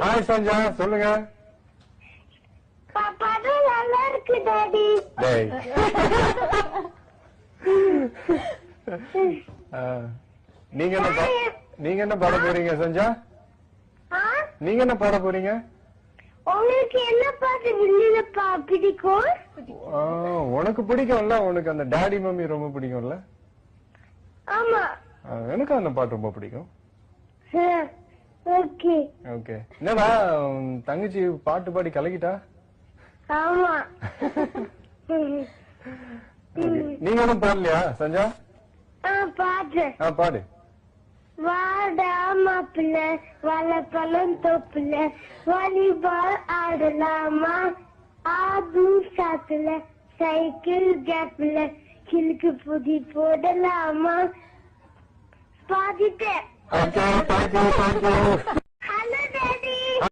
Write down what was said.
Hi Sanjha, சொல்லுங்க. படம் நல்லா இருக்கு டாடி. நீங்க என்ன பாட போறீங்க சஞ்சா? நீங்க என்ன பாட போறீங்க? உங்களுக்கு என்ன பாட்டு வில்லினப்பா பிடிக்கும்? உனக்கு பிடிக்கும்ல, உனக்கு அந்த டாடி மம்மி ரொம்ப பிடிக்கும்ல? ஆமா, எனக்கு அந்த பாட்டு ரொம்ப பிடிக்கும். Okay okay. என்னடா தங்கச்சி பாட்டு பாடி கலக்கிட்டா? ஆமா. நீங்க ஒன்னும் பாடலையா சஞ்சா? பாட்டு பாடு. வாடா மாப்பிள்ள வளப்பழம் தோப்புல வாலிபால் ஆடலாமா, ஆது சாத்துல சைக்கிள் கேப்ல கிழக்கு புதி போடலாமா. பாதிட்டேன். Okay, thank you.